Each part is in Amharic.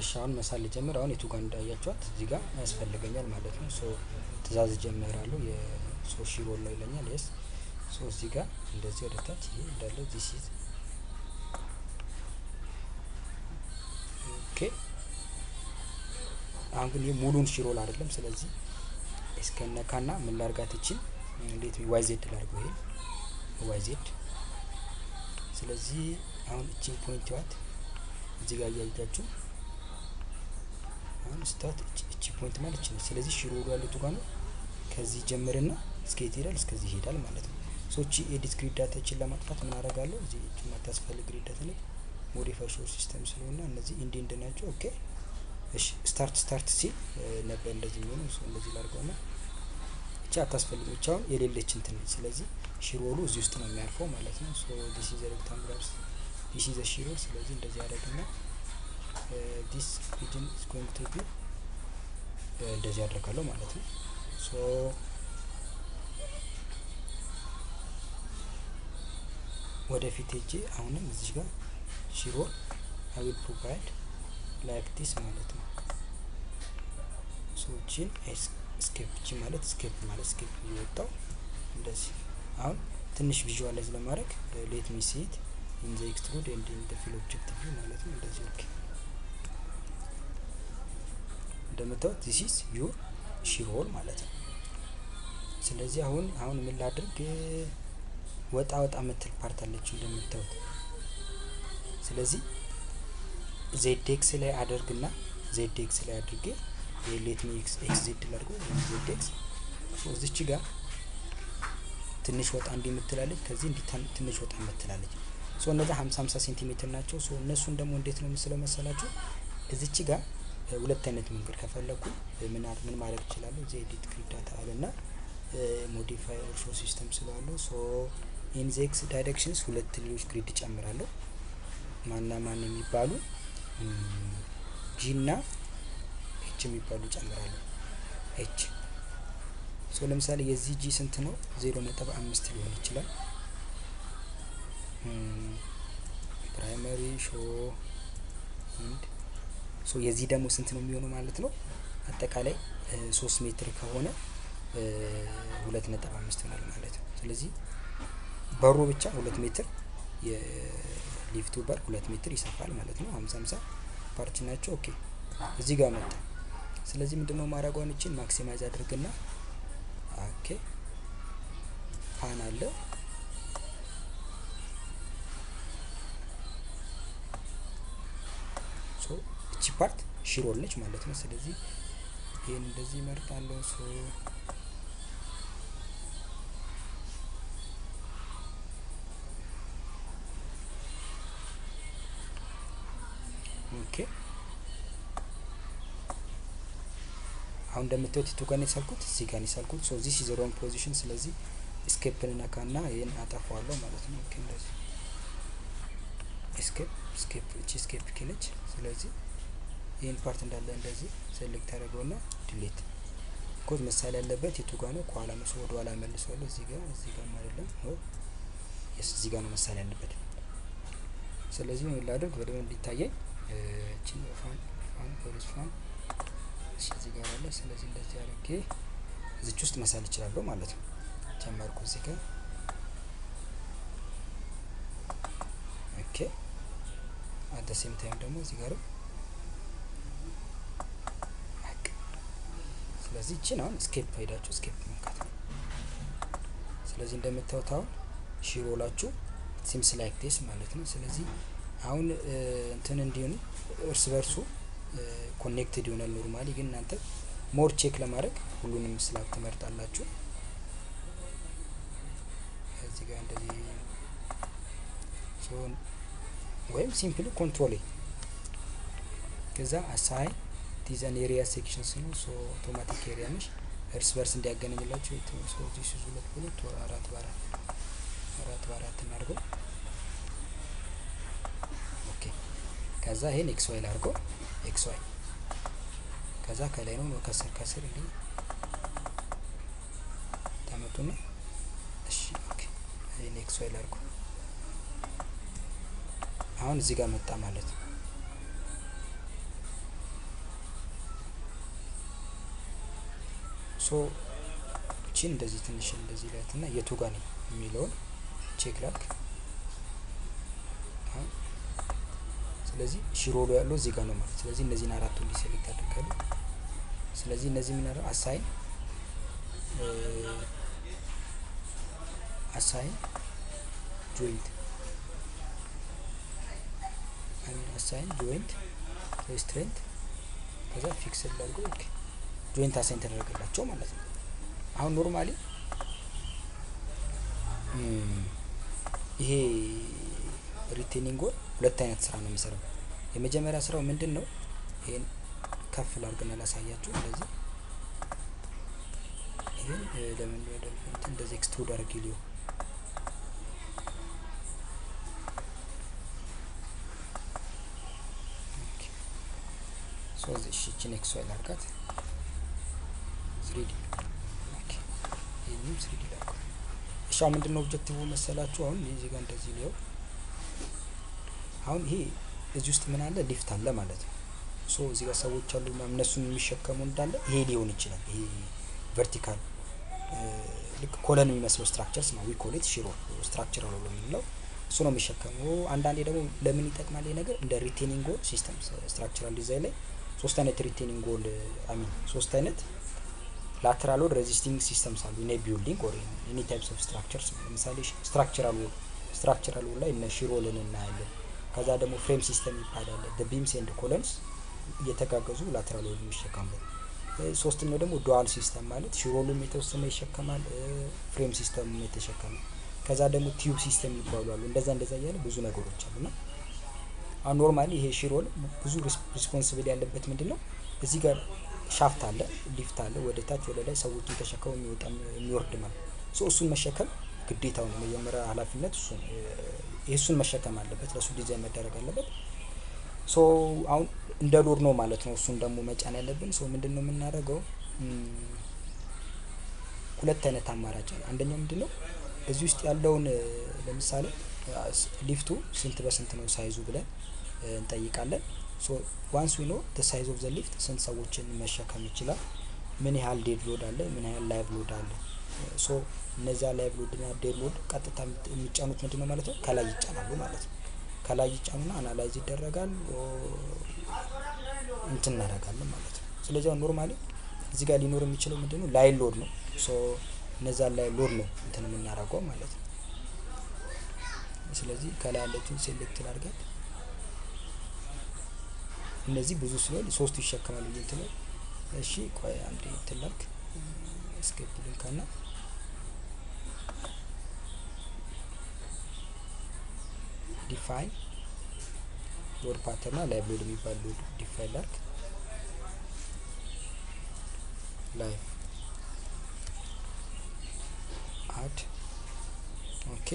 እሺ አሁን መሳል ልጀምር። አሁን የቱ ጋር እንዳያችኋት እዚህ ጋር ያስፈልገኛል ማለት ነው። ሶ ትእዛዝ ጀምራለሁ የሶ ሺሮል ነው ይለኛል። የስ ሶ እዚህ ጋር እንደዚህ ወደ ታች ይሄ እንዳለ ዲስ ኢዝ ኦኬ። አሁን ግን ይሄ ሙሉን ሺሮል አይደለም። ስለዚህ እስከነካና ምን ላርጋት እቺን እንዴት ዋይ ዜድ ላርገው ይሄ ዋይ ዜድ። ስለዚህ አሁን እቺን ፖይንት ዋት እዚህ ጋር እያያችሁ አሁን ስታት እቺ ፖይንት ማለት እቺ ነች። ስለዚህ ሺሮሉ ያለው ጋር ነው። ከዚህ ጀምርና እስከ የት ይሄዳል? እስከዚህ ይሄዳል ማለት ነው። ሶ እቺ ኤዲት ግሪድ ዳታችን ለማጥፋት ምን አደርጋለሁ? እዚህ እቺ ማታስፈልግ ግሪድ ዳታ ላይ ሞዲፋይ ሾር ሲስተም ስለሆነ እነዚህ ኢንድ ናቸው። ኦኬ እሺ ስታርት ሲል ነበር እንደዚህ የሚሆነው። ሶ እንደዚህ ላድርገውና እቺ አታስፈልግ ብቻ አሁን የሌለች እንትን ነች። ስለዚህ ሺሮሉ እዚህ ውስጥ ነው የሚያልፈው ማለት ነው። ሶ ዲስ ኢዝ ሬክታንጉላር ዲስ ኢዝ ሺሮል። ስለዚህ እንደዚህ አደረግና this region is going to be እንደዚህ አደርጋለሁ ማለት ነው። ሶ ወደፊት ሄጄ አሁንም እዚህ ጋር ሺሮል I will provide like this ማለት ነው። ሶ እቺን ስኬፕ እቺ ማለት ስኬፕ እየወጣው እንደዚህ አሁን ትንሽ ቪዥዋላይዝ ለማድረግ ሌት ሚ ሲ ኢት ኢን ዘ ኤክስትሩድ ኤንድ ኢን ዘ ፊል ኦብጀክቲቭ ማለት ነው። እንደዚህ ኦኬ እንደምታዩት this is your ሺሮል ማለት ነው። ስለዚህ አሁን ምን ላድርግ? ወጣ ምትል ፓርት አለች እንደምታዩት። ስለዚህ ዜድኤክስ ላይ አድርግና ዜድኤክስ ላይ አድርጌ የሌት ሚ ኤክስ ዜድ ላድርጎ ዜድኤክስ ሶ እዚች ጋር ትንሽ ወጣ እንዲምትላለች ከዚህ ትንሽ ወጣ ምትላለች። ሶ እነዛ 50 ሴንቲሜትር ናቸው። ሶ እነሱን ደግሞ እንዴት ነው መስለው መሰላችሁ? እዚች ጋር ሁለት አይነት መንገድ ከፈለኩ ምን ማድረግ ይችላል? እዚ ኤዲት ግሪድ ዳታ አለና ሞዲፋይ ኦር ሾው ሲስተም ስላለው ሶ ኢን ዘ ኤክስ ዳይሬክሽንስ ሁለት ሌሎች ግሪድ ጨምራለሁ። ማን የሚባሉ ጂ እና ኤች የሚባሉ ጨምራለሁ። ኤች ሶ ለምሳሌ የዚህ ጂ ስንት ነው? 0.5 ሊሆን ይችላል። ፕራይመሪ ሾው ኢንድ ሶ የዚህ ደግሞ ስንት ነው የሚሆነው ማለት ነው? አጠቃላይ 3 ሜትር ከሆነ 2.5 ይሆናል ማለት ነው። ስለዚህ በሩ ብቻ 2 ሜትር የሊፍቱ በር 2 ሜትር ይሰፋል ማለት ነው። 50 ፓርት ናቸው። ኦኬ እዚህ ጋር መጣ። ስለዚህ ምንድነው ማድረጓን እቺን ማክሲማይዝ አድርግና ኦኬ ፓን አለ ሶ እቺ ፓርት ሺሮል ነች ማለት ነው። ስለዚህ ይሄን እንደዚህ መርጣለሁ። ሶ ኦኬ አሁን እንደምታዩት ቱ ጋር ነው የሳልኩት፣ እዚህ ጋር ነው የሳልኩት። ሶ ዚስ ኢዝ ሮንግ ፖዚሽን። ስለዚህ ኤስኬፕን ነካና ይሄን አጠፋዋለሁ ማለት ነው። ኦኬ እንደዚህ ኤስኬፕ እቺ ኤስኬፕ ከነች። ስለዚህ ይሄን ፓርት እንዳለ እንደዚህ ሴሌክት አደርገውና ዲሊት ኮዝ መሳል ያለበት የቱ ጋር ነው? ከኋላ ነው። ወደ ኋላ መልሰዋለሁ። እዚህ ጋር አይደለም ነው እዚህ ጋር ነው መሳል ያለበት። ስለዚህ ምን ላድርግ በደንብ እንዲታየኝ እቺን ፋን እዚህ ጋር አለ። ስለዚህ እንደዚህ አድርጌ እዚች ውስጥ መሳል እችላለሁ ማለት ነው። ጀመርኩ እዚህ ጋር ኦኬ አት ዘ ሴም ታይም ደግሞ እዚህ ጋር ስለዚህ እቺን አሁን ስኬፕ ሄዳችሁ ስኬፕ መንካት ነው። ስለዚህ እንደምታዩት አሁን ሺሮላችሁ ሲምስ ላይክ ዲስ ማለት ነው። ስለዚህ አሁን እንትን እንዲሆን እርስ በርሱ ኮኔክትድ ይሆናል። ኖርማሊ ግን እናንተ ሞር ቼክ ለማድረግ ሁሉንም ስላክ ትመርጣላችሁ። እዚህ ጋር እንደዚህ ሶ ወይም ሲምፕሊ ኮንትሮል ከዛ አሳይ ዲዛይን ኤሪያ ሴክሽንስ ነው። ሶ አውቶማቲክ ኤሪያ ነሽ እርስ በርስ እንዲያገናኝላችሁ ሶ ዲስ ኢዝ 2 4 በ4 እናድርገው። ኦኬ ከዛ ይሄን ኤክስ ዋይ ላድርገው። ኤክስ ዋይ ከዛ ከላይ ነው ከስር እንዴ ታመጡና እሺ ኦኬ ይሄን ኤክስ ዋይ ላድርገው። አሁን እዚህ ጋር መጣ ማለት ነው። ሶ እቺን እንደዚህ ትንሽ እንደዚህ ላይትና የቱ ጋር ነው የሚለውን ቼክ ላድርግ። ስለዚህ ሽሮሉ ያለው እዚህ ጋር ነው ማለት። ስለዚህ እነዚህን አራቱን ዲሴሌክት አድርጋለሁ። ስለዚህ እነዚህ ምን አደረገ አሳይን ጆይንት አሳይን ጆይንት ሬስትሬንት ከዛ ፊክስድ ላድርጎ። ኦኬ ጆይንት አሳይን ተደረገላቸው ማለት ነው። አሁን ኖርማሊ ይሄ ሪቴኒንግ ወል ሁለት አይነት ስራ ነው የሚሰራው። የመጀመሪያ ስራው ምንድነው? ይሄን ከፍ ላድርግና ላሳያችሁ። ስለዚህ ይሄን ለምን እንደዚህ ኤክስትሩድ አድርጌ ሊዮ ሶ እሺ ኔክስት ዋይል አድርጋት 3D ኦኬ ይሄንም 3D ላድርግ። እሺ አሁን ምንድነው ኦብጀክቲቭ መሰላችሁ? አሁን እዚህ ጋር እንደዚህ ሊዮ አሁን ይሄ እዚህ ውስጥ ምን አለ? ሊፍት አለ ማለት ነው። ሶ እዚህ ጋር ሰዎች አሉ እነሱን የሚሸከሙ እንዳለ ይሄ ሊሆን ይችላል። ይሄ ቨርቲካል ልክ ኮለን የሚመስለው ስትራክቸርስ ነው ዊ ኮል ኢት ሽሮ ስትራክቸር ነው የሚለው እሱ ነው የሚሸከመው። አንዳንዴ ደግሞ ለምን ይጠቅማል ይሄ ነገር? እንደ ሪቴኒንግ ወል ሲስተም ስትራክቸራል ዲዛይን ላይ ሶስት አይነት ሪቴኒንግ ወል ሶስት አይነት ላተራል ሎድ ሬዚስቲንግ ሲስተምስ አሉ ኢን ቢልዲንግ ኦር ኢን ታይፕስ ኦፍ ስትራክቸርስ። ለምሳሌ ስትራክቸራል ወል ላይ እነ ሽሮልን እናያለን። ከዛ ደግሞ ፍሬም ሲስተም ይባላል። the beams and columns እየተጋገዙ ላተራል ሎድ የሚሸከሙበት። ሶስተኛው ደግሞ ዱዋል ሲስተም ማለት ሽሮሉም የተወሰነ ይሸከማል፣ ፍሬም ሲስተም የተሸከመ። ከዛ ደግሞ ቲዩብ ሲስተም ይባላሉ። እንደዛ እያለ ብዙ ነገሮች አሉና አሁን ኖርማሊ ይሄ ሽሮል ብዙ ሪስፖንሲብል ያለበት ምንድነው? እዚህ ጋር ሻፍት አለ፣ ሊፍት አለ፣ ወደ ታች ወደ ላይ ሰዎችን ተሸከሙ የሚወጣ የሚወርድ ማለት ሶ እሱን መሸከም ግዴታው ነው። መጀመሪያ ኃላፊነት እሱን መሸከም አለበት፣ ለሱ ዲዛይን መደረግ አለበት። ሶ አሁን እንደ ሎድ ነው ማለት ነው። እሱን ደግሞ መጫን ያለብን ሶ ምንድነው የምናደርገው? ሁለት አይነት አማራጭ አለ። አንደኛው ምንድነው? እዚህ ውስጥ ያለውን ለምሳሌ ሊፍቱ ስንት በስንት ነው ሳይዙ ብለን እንጠይቃለን። ሶ ዋንስ ዊ ኖ the size of the lift ስንት ሰዎችን መሸከም ይችላል፣ ምን ያህል ዴድ ሎድ አለ፣ ምን ያህል ላይቭ ሎድ አለ። ሶ እነዛ ላይቭ ሎድ እና ዴድ ሎድ ቀጥታ የሚጫኑት ምንድነው ማለት ነው? ከላይ ይጫናሉ ማለት ነው። ከላይ ይጫኑና አናላይዝ ይደረጋል እንትን እናደርጋለን ማለት ነው። ስለዚህ ኖርማሊ እዚህ ጋር ሊኖር የሚችለው ምንድነው? ላይን ሎድ ነው። ሶ እነዛ ላይ ሎድ ነው እንትን የምናደርገው ማለት ነው። ስለዚህ ከላይ ያለችውን ሴሌክት ላድርጋት። እነዚህ ብዙ ስለሆነ ሶስቱ ይሸከማሉ እንትን ነው። እሺ ቆይ አንዴ ትላልክ እስኬፕ ልንካና ዲፋይን ሎድ ፓተርና ላይቭ ሎድ የሚባል ሎድ ዲፋይን ላድርግ። ላይቭ አድ ኦኬ።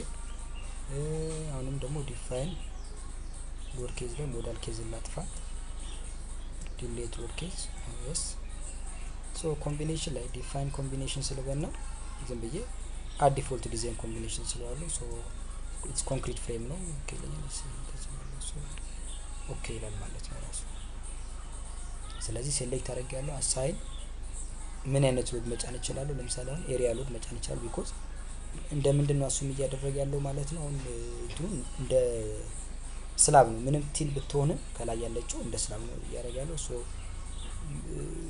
አሁንም ደግሞ ዲፋይን ሎድ ኬዝ ላይ ሞዳል ኬዝ ላጥፋ። ዲሌት ሎድ ኬዝ yes ሶ ኮምቢኔሽን ላይ ዲፋይን ኮምቢኔሽን ስለበና ዝም ብዬ አድ ዲፎልት ዲዛይን ኮምቢኔሽን ስለዋለ ሶ ኢትስ ኮንክሪት ፍሬም ነው። ኦኬ ለኛስ ኦኬ ይላል ማለት ነው ራሱ። ስለዚህ ሴሌክት አድርጌያለሁ። አሳይን ምን አይነት ሎድ መጫን ይችላል? ለምሳሌ አሁን ኤሪያ ሎድ መጫን ይችላል። ቢኮዝ እንደምንድነው እሱም እያደረገ ያለው ማለት ነው። አሁን እንትኑ እንደ ስላብ ነው። ምንም ቲል ብትሆን ከላይ ያለችው እንደ ስላብ ነው እያደረገ ያለው። ሶ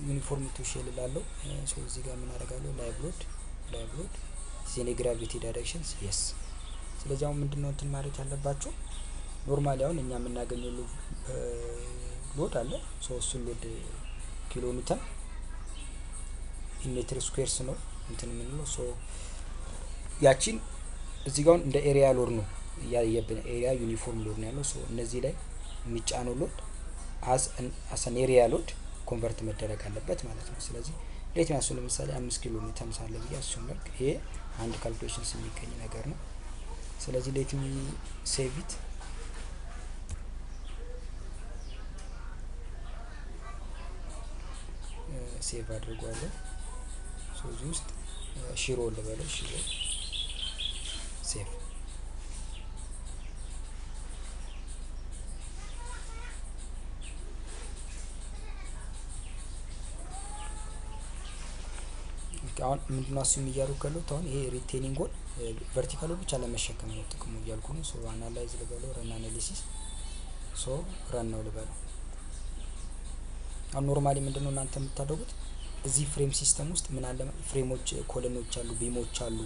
ዩኒፎርም ቱ ሼል ላለው ሶ እዚህ ጋር ምን አደርጋለሁ? ላይቭ ሎድ ዜኔ ግራቪቲ ዳይሬክሽንስ yes። ስለዚህ አሁን ምንድነው እንትን ማለት ያለባችሁ ኖርማሊ አሁን እኛ የምናገኘው ሎድ አለ። ሶ እሱን ሎድ ኪሎ ኒውተን ኢን ሜትር ስኩዌርስ ነው እንትን የምንለው። ሶ ያቺን እዚህ ጋር እንደ ኤሪያ ሎድ ነው ያየብን። ኤሪያ ዩኒፎርም ሎድ ነው ያለው። ሶ እነዚህ ላይ የሚጫነው ሎድ አስ አን ኤሪያ ሎድ ኮንቨርት መደረግ አለበት ማለት ነው። ስለዚህ ሌት ያሱ ለምሳሌ 5 ኪሎ ሜትር ሳለ ብዬ አስጨምርክ ይሄ አንድ ካልኩሌሽንስ የሚገኝ ነገር ነው። ስለዚህ ሌት ሚ ሴቭ ኢት ሴቭ አድርጓለሁ። ሶ እዚህ ውስጥ ሽሮ ልበለው ሽሮ ሴቭ አሁን ምንድነው እሱ የሚያደርገው አሁን ይሄ ሪቴኒንግ ጎል ቨርቲካሉ ብቻ ለመሸከም ነው ጥቅሙ እያልኩ ነው። ሶ አናላይዝ ልበለው ረን አናሊሲስ ሶ ረን ነው ልበለው። አሁን ኖርማሊ ምንድነው እናንተ የምታደርጉት እዚህ ፍሬም ሲስተም ውስጥ ምን አለ ፍሬሞች ኮለኖች አሉ ቢሞች አሉ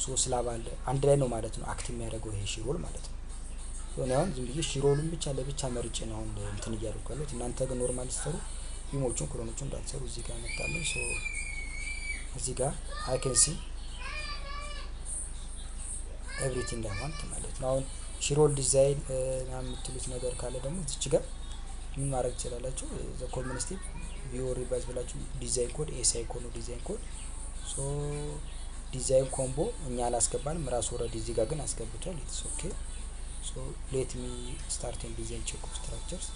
ሶ ስላብ አለ አንድ ላይ ነው ማለት ነው አክት የሚያደርገው ይሄ ሺሮል ማለት ነው። ሶ አሁን ዝም ብዬ ሺሮሉን ብቻ ለብቻ መርጬ ነው አሁን እንትን እያደረኩ ያለሁት። እናንተ ግን ኖርማሊ ስትሰሩ ቢሞቹን ኮለኖቹን እንዳትሰሩ እዚህ ጋር መጣለኝ። ሶ እዚህ ጋር አይ ካን ሲ ኤቭሪቲንግ አይ ዋንት ማለት ነው። አሁን ሺሮል ዲዛይን ምናምን የምትሉት ነገር ካለ ደግሞ እዚች ጋር ምን ማድረግ ትችላላችሁ? ዘ ኮመን ስቴፕ ቪኦ ሪቫይዝ ብላችሁ ዲዛይን ኮድ ኤስአይ ኮድ ነው ዲዛይን ኮድ ሶ ዲዛይን ኮምቦ እኛ አላስገባንም ራሱ ኦልሬዲ እዚህ ጋር ግን አስገብቷል። ኢትስ ኦኬ ሶ ሌት ሚ ስታርት ኤንድ ዲዛይን ቼክ ኦፍ ስትራክቸርስ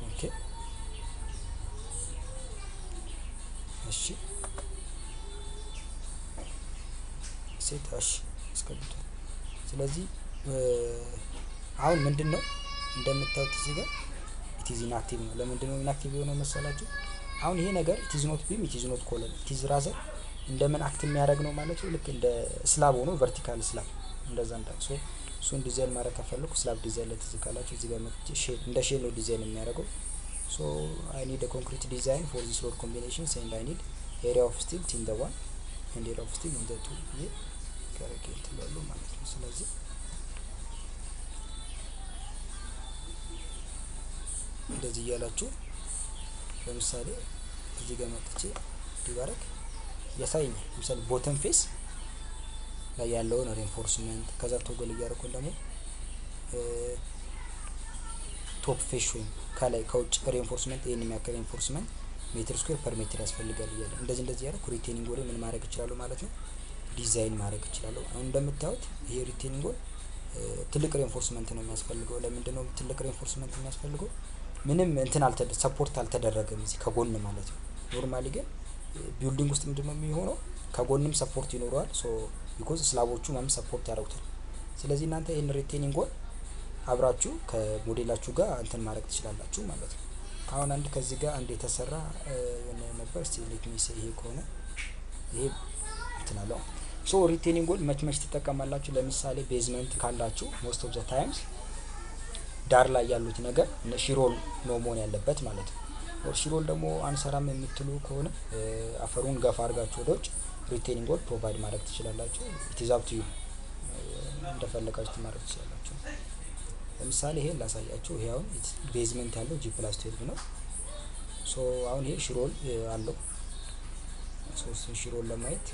ኦኬ እሺ ሴት እሺ አስገብቷል። ስለዚህ አሁን ምንድነው እንደምታዩት እዚህ ጋር ኢት ኢዝ ኢንአክቲቭ ነው። ለምንድነው ኢንአክቲቭ የሆነው መሰላችሁ? አሁን ይሄ ነገር ኢት ኢዝ ኖት ቢም ኢት ኢዝ ኖት ኮለን ኢት ኢዝ ራዘር እንደምን አክት የሚያደርግ ነው ማለት ነው። ልክ እንደ ስላብ ሆኖ ቨርቲካል ስላብ እንደዛ እንዳል ሶ እሱን ዲዛይን ማድረግ ከፈለኩ ስላብ ዲዛይን ላይ ትዝካላችሁ እዚህ ጋር መጥቼ ሼል እንደ ሼል ነው ዲዛይን የሚያደርገው። ሶ አይ ኒድ አ ኮንክሪት ዲዛይን ፎር ዚስ ሎድ ኮምቢኔሽንስ ኤንድ አይ ኒድ ኤሪያ ኦፍ ስቲል ኢን ዘ ዋን ኤንድ ኤሪያ ኦፍ ስቲል ኢን ዘ ቱ ይሄ ከረኬት ይላሉ ማለት ነው። ስለዚህ እንደዚህ እያላችሁ ለምሳሌ እዚህ ጋር መጥቼ ዲባረክ ያሳየኛል። ለምሳሌ ቦተም ፌስ ላይ ያለውን ሪንፎርስመንት ከዛ ቶግል እያደረኩኝ ደግሞ ቶፕ ፌስ ወይም ከላይ ከውጭ ሪንፎርስመንት ይሄን የሚያክል ሪንፎርስመንት ሜትር ስኩዌር ፐር ሜትር ያስፈልጋል እያለ እንደዚህ ያደረኩ ሪቴኒንግ ጎል ምን ማድረግ እችላለሁ ማለት ነው ዲዛይን ማድረግ እችላለሁ። አሁን እንደምታዩት ይሄ ሪቴኒንግ ጎል ትልቅ ሪንፎርስመንት ነው የሚያስፈልገው። ለምንድን ነው ትልቅ ሪንፎርስመንት የሚያስፈልገው? ምንም እንትን ሰፖርት አልተደረገም እዚህ ከጎን ማለት ነው። ኖርማሊ ግን ቢልዲንግ ውስጥ ምንድነው የሚሆነው ከጎንም ሰፖርት ይኖረዋል። ሶ ቢኮዝ ስላቦቹ ምናምን ሰፖርት ያደርጉታል። ስለዚህ እናንተ ይሄን ሪቴኒንግ ጎል አብራችሁ ከሞዴላችሁ ጋር እንትን ማድረግ ትችላላችሁ ማለት ነው። አሁን አንድ ከዚህ ጋር አንድ የተሰራ ነበር እስቲ ሌት ሚ ሴ ይሄ ከሆነ ይሄ እንትን አለው። ሶ ሪቴኒንግ ጎል መች ትጠቀማላችሁ? ለምሳሌ ቤዝመንት ካላችሁ ሞስት ኦፍ ዘ ታይምስ ዳር ላይ ያሉት ነገር ሺሮል ነው መሆን ያለበት ማለት ነው። ሺሮል ደግሞ አንሰራም የምትሉ ከሆነ አፈሩን ገፋ አድርጋችሁ ወደ ውጭ ሪቴኒንግ ጎል ፕሮቫይድ ማድረግ ትችላላችሁ። ኢት ኢዝ አፕ ቱ ዩ እንደፈለጋችሁ ማድረግ ትችላላችሁ። ለምሳሌ ይሄን ላሳያችሁ። ይሄ አሁን ቤዝመንት ያለው G+12 ነው። ሶ አሁን ይሄ ሺሮል አለው። ሶ ሺሮል ለማየት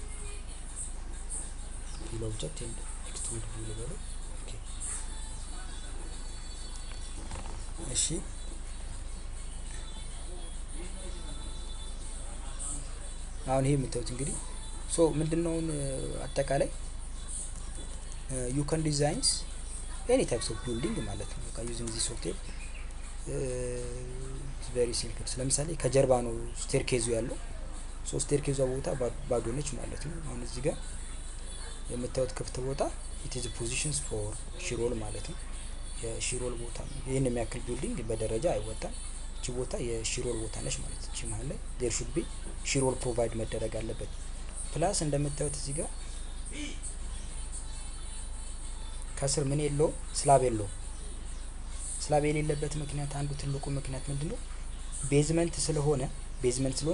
ፊል ኦብጀክት ኤንድ ኤክስትሩድ ቪው ልበለው። ኦኬ እሺ አሁን ይሄ የምታዩት እንግዲህ ሶ ምንድነው አጠቃላይ you can designs any types of building ማለት ነው። በቃ using this software it's very simple። ለምሳሌ ከጀርባ ነው ስቴርኬዙ ያለው። ሶ ስቴርኬዙ ቦታ ባዶ ነች ማለት ነው። አሁን እዚህ ጋር የምታዩት ክፍት ቦታ it is positions for ሺሮል ማለት ነው። የሺሮል ቦታ ነው። ይሄን የሚያክል ቢልዲንግ በደረጃ አይወጣም። እቺ ቦታ የሺሮል ቦታ ነች ማለት ነው። እቺ ማለት ላይ there should be ሺሮል ፕሮቫይድ መደረግ አለበት። ፕላስ እንደምታዩት እዚህ ጋር ከስር ምን የለው ስላብ የለው። ስላብ የሌለበት ምክንያት አንዱ ትልቁ ምክንያት ምንድነው? ቤዝመንት ስለሆነ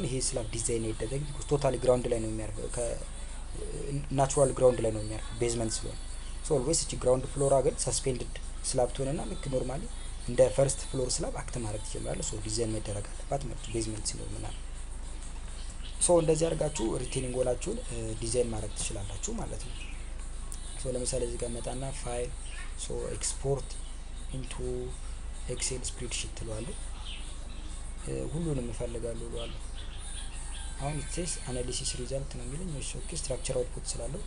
ይሄ ስላብ ዲዛይን ይደረግ ቶታሊ ግራውንድ ላይ ነው የሚያርፈው ከናቹራል ግራውንድ ላይ ነው የሚያርፈው ቤዝመንት ስለሆነ። ሶ ኦልዌይስ እቺ ግራውንድ ፍሎራ ግን ሰስፔንድድ ስላብ ትሆንና ልክ ኖርማሊ እንደ ፈርስት ፍሎር ስላብ አክት ማድረግ ትጀምራለች። ሶ ዲዛይን መደረግ አለባት ማለት ቤዝመንት ሲኖር ምናምን። ሶ እንደዚህ አድርጋችሁ ሪቴኒንግ ጎላችሁን ዲዛይን ማድረግ ትችላላችሁ ማለት ነው። ሶ ለምሳሌ እዚህ ጋር መጣና ፋይል ሶ ኤክስፖርት ኢንቱ ኤክሴል ስፕሬድሺት ትለዋለሁ። ሁሉንም እፈልጋለሁ እለዋለሁ። አሁን ኢትስ አናሊሲስ ሪዛልት ነው የሚለኝ። እሺ ኦኬ ስትራክቸር አውትፑት ስላለው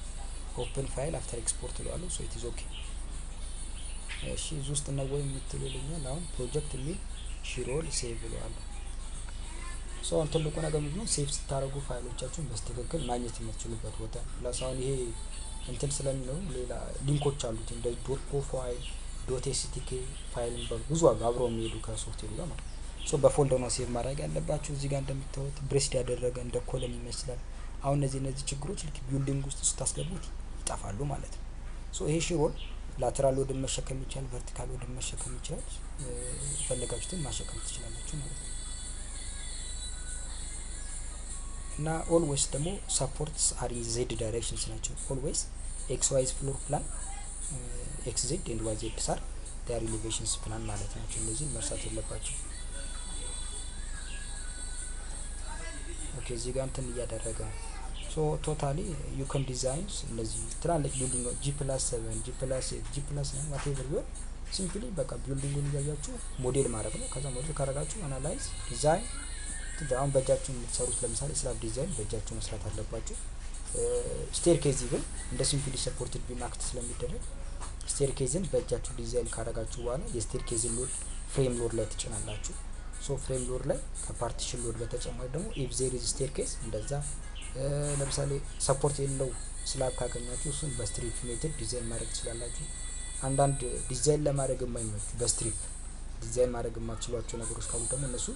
ኦፕን ፋይል አፍተር ኤክስፖርት እለዋለሁ። ሶ ኢት ኢዝ ኦኬ። እሺ እዚህ ውስጥ ነው ወይ የምትሉልኛል? አሁን ፕሮጀክት የሚል ሺሮል ሴቭ እለዋለሁ። ሶ አሁን ትልቁ ነገር ምንድነው? ሴቭ ስታደርጉ ፋይሎቻችሁን በስትክክል ማግኘት የምትችሉበት ቦታ ፕላስ አሁን ይሄ እንትን ስለሚለው ሌላ ሊንኮች አሉት እንደ ዶት ፕሮፋይል ዶት ኤስቲኬ ፋይል ብዙ አሉ አብረው የሚሄዱ ከሶፍትዌሩ ጋር ማለት ሶ በፎልደር ነው ሴቭ ማድረግ ያለባችሁ። እዚህ ጋር እንደምታዩት ብሬስድ ያደረገ እንደ ኮለም ይመስላል። አሁን እነዚህ ችግሮች ልክ ቢልዲንግ ውስጥ ስታስገቡት ይጠፋሉ ማለት ነው። ሶ ይሄ ሺሮል ላተራል ሎድን መሸከም ይችላል፣ ቨርቲካል ሎድን መሸከም ይችላል። ፈለጋችሁትን ማሸከም ትችላላችሁ ማለት ነው። እና ኦልዌይስ ደግሞ ሰፖርትስ አር ኢን ዜድ ዳይሬክሽንስ ናቸው። ኦልዌይስ ኤክስ ዋይዝ ፍሎር ፕላን ኤክስ ዜድ ኤንድ ዋይ ዜድ ሳር ዳር ኤሌቬሽንስ ፕላን ማለት ናቸው። እነዚህ መርሳት የለባቸው። ኦኬ እዚህ ጋር እንትን እያደረገ ሶ ቶታሊ ዩ ካን ዲዛይንስ እነዚህ ትላልቅ ቢልዲንግ G+7 G+8 G+9 ዋቴቨር ቢሆን ሲምፕሊ በቃ ቢልዲንጉን እያያችሁ ሞዴል ማድረግ ነው። ከዛ ሞዴል ካረጋችሁ አናላይዝ ዲዛይን አሁን በእጃችሁ የምትሰሩት ለምሳሌ ስላብ ዲዛይን በእጃችሁ መስራት አለባችሁ። ስቴርኬዝ ግን እንደ ሲምፕሊ ሰፖርትድ ቢም አክት ስለሚደረግ ስቴርኬዝን በእጃችሁ ዲዛይን ካረጋችሁ በኋላ የስቴርኬዝን ሎድ ፍሬም ሎድ ላይ ትጭናላችሁ። ሶ ፍሬም ሎድ ላይ ከፓርቲሽን ሎድ በተጨማሪ ደግሞ ኢፍ ዜር ኢዝ ስቴርኬዝ እንደዛ ለምሳሌ ሰፖርት የለው ስላብ ካገኛችሁ እሱን በስትሪፕ ሜትድ ዲዛይን ማድረግ ትችላላችሁ። አንዳንድ ዲዛይን ለማድረግ የማይመቹ በስትሪፕ ዲዛይን ማድረግ የማትችሏቸው ነገሮች ካሉ ደግሞ እነሱ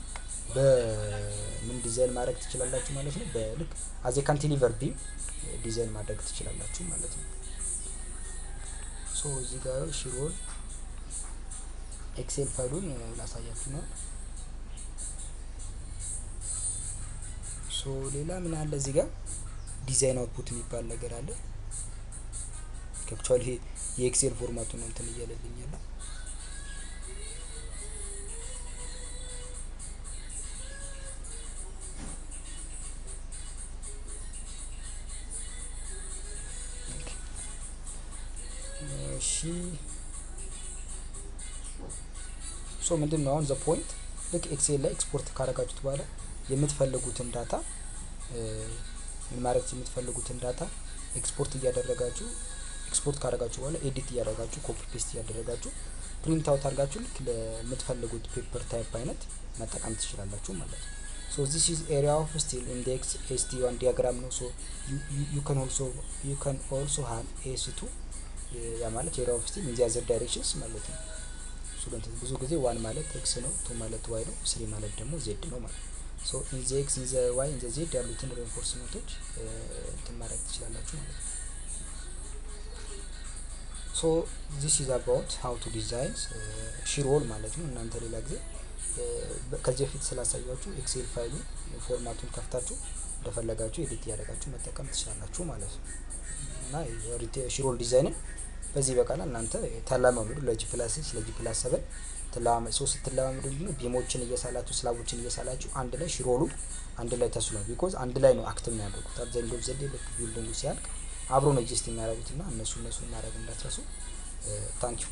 በምን ዲዛይን ማድረግ ትችላላችሁ ማለት ነው። በልክ አዜ ካንቲሊቨር ቢም ዲዛይን ማድረግ ትችላላችሁ ማለት ነው። ሶ እዚህ ጋር ሺሮል ኤክሴል ፋይሉን ላሳያችሁ ነው። ሶ ሌላ ምን አለ እዚህ ጋር ዲዛይን አውትፑት የሚባል ነገር አለ። ከብቻው ይሄ የኤክሴል ፎርማቱ ነው እንትን እያለልኝ ያለው። ሶ ምንድነው አሁን ዘ ፖይንት ልክ ኤክሴል ላይ ኤክስፖርት ካረጋችሁት በኋላ የምትፈልጉትን ዳታ ምን ማድረግ የምትፈልጉትን ዳታ ኤክስፖርት እያደረጋችሁ ኤክስፖርት ካረጋችሁ በኋላ ኤዲት እያደረጋችሁ ኮፒ ፔስት እያደረጋችሁ ፕሪንት አውት አድርጋችሁ ልክ ለምትፈልጉት ፔፐር ታይፕ አይነት መጠቀም ትችላላችሁ ማለት ነው። ሶ ዚስ ኢዝ ኤሪያ ኦፍ ስቲል ኢንዴክስ ST1 ዲያግራም ነው። ሶ you can also have S2 ያ ማለት ኤሪያ ኦፍ ስቲል ኢን ዘ አዘር ዳይሬክሽንስ ማለት ነው። ስቱደንት ብዙ ጊዜ 1 ማለት x ነው፣ 2 ማለት y ነው፣ 3 ማለት ደግሞ z ነው ማለት ነው። ሶ ኢን ዘ x ኢን ዘ y ኢን ዘ z ያሉትን ሬንፎርስመንቶች እንትን ማድረግ ትችላላችሁ ማለት ነው። ሶ ዚስ ኢዝ አባውት ሃው ቱ ዲዛይን ሺሮል ማለት ነው። እናንተ ሌላ ጊዜ ከዚህ በፊት ስላሳያችሁ ኤክሴል ፋይሉ ፎርማቱን ከፍታችሁ እንደፈለጋችሁ ኤዲት ያደርጋችሁ መጠቀም ትችላላችሁ ማለት ነው። እና ሺሮል ዲዛይንን በዚህ በቃላ እናንተ ተለማመዱ። ለጂ+6 ለጂ+7 ስትለማመዱ ነው ቢሞችን እየሳላችሁ ስላቦችን እየሳላችሁ አንድ ላይ ሺሮሉ አንድ ላይ ተስሏል። ቢኮዝ አንድ ላይ ነው አክት የሚያደርጉት አብዛኛው ዘዴ ልክ ቢልዲንጉ ሲያልቅ አብሮ ነው ኤግዚስት የሚያደርጉትና እነሱ ማድረግ እንዳትረሱ። ታንኪዩ